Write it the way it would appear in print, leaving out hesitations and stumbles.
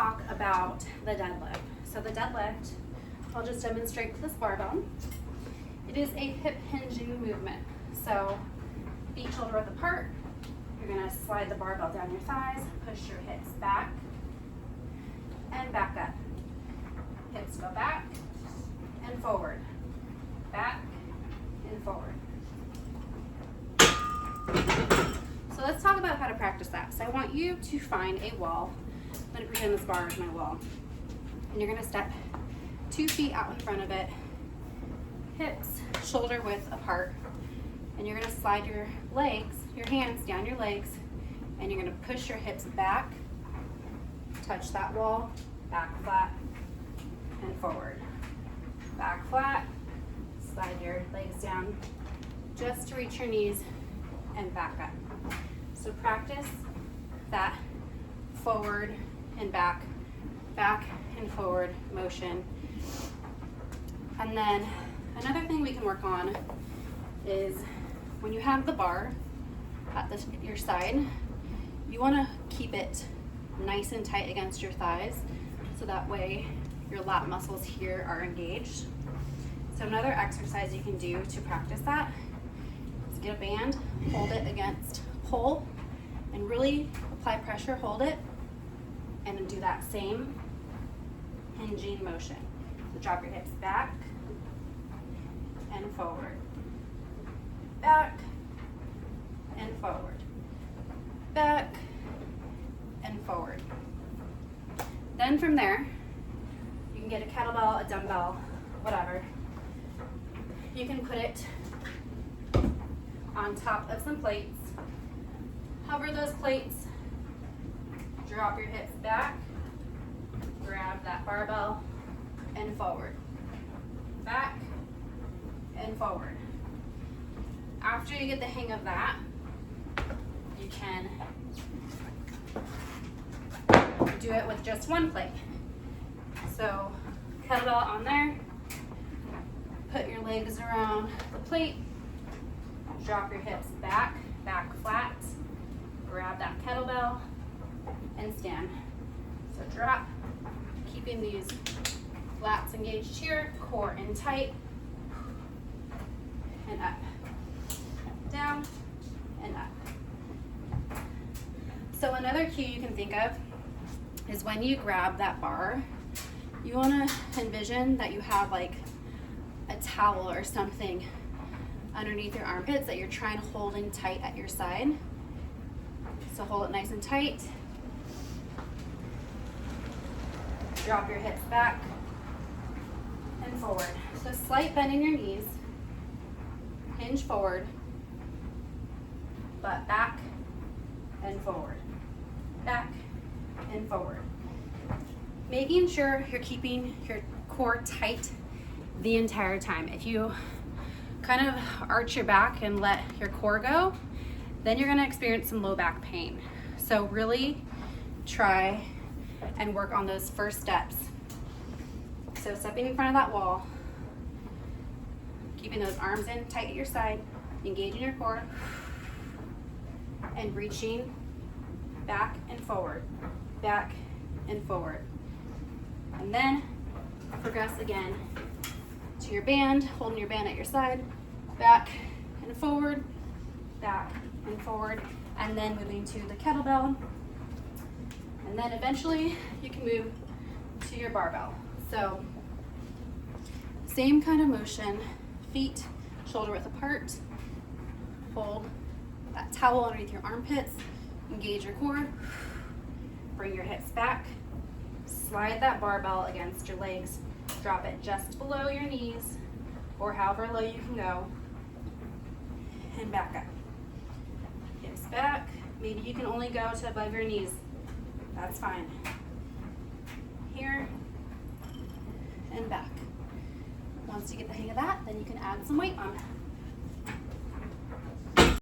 talk about the deadlift. So the deadlift, I'll just demonstrate with this barbell. It is a hip hinging movement. So feet shoulder width apart. You're gonna slide the barbell down your thighs, push your hips back and back up. Hips go back and forward, back and forward. So let's talk about how to practice that. So I want you to find a wall. I'm gonna pretend this bar is my wall. And you're gonna step 2 feet out in front of it, hips shoulder width apart. And you're gonna slide your legs, your hands down your legs, and you're gonna push your hips back, touch that wall, back flat, and forward. Back flat, slide your legs down just to reach your knees and back up. So practice that forward and back, back and forward motion. And then another thing we can work on is when you have the bar at your side, you want to keep it nice and tight against your thighs so that way your lat muscles here are engaged. So another exercise you can do to practice that is get a band, hold it against pole, and really apply pressure, hold it, and then do that same hinging motion. So drop your hips back and forward, back and forward, back and forward. Then from there, you can get a kettlebell, a dumbbell, whatever. You can put it on top of some plates. Hover those plates, drop your hips back, grab that barbell and forward, back and forward. After you get the hang of that, you can do it with just one plate. So kettlebell on there, put your legs around the plate, drop your hips back, back flat, grab that kettlebell and stand. So drop, keeping these lats engaged here, core in tight, and up, down, and up. So another cue you can think of is when you grab that bar, you want to envision that you have like a towel or something underneath your armpits that you're trying to hold in tight at your side. So hold it nice and tight. Drop your hips back and forward. So slight bend in your knees, hinge forward, butt back and forward, back and forward. Making sure you're keeping your core tight the entire time. If you kind of arch your back and let your core go, then you're going to experience some low back pain. So really try and work on those first steps. So stepping in front of that wall, keeping those arms in tight at your side, engaging your core, and reaching back and forward, back and forward. And then progress again to your band, holding your band at your side, back and forward, back and forward, and then moving to the kettlebell. And then eventually you can move to your barbell. So same kind of motion, feet shoulder width apart, hold that towel underneath your armpits, engage your core, bring your hips back, slide that barbell against your legs, drop it just below your knees or however low you can go, and back up. Hips back, maybe you can only go to above your knees, that's fine. Here and back. Once you get the hang of that, then you can add some weight on.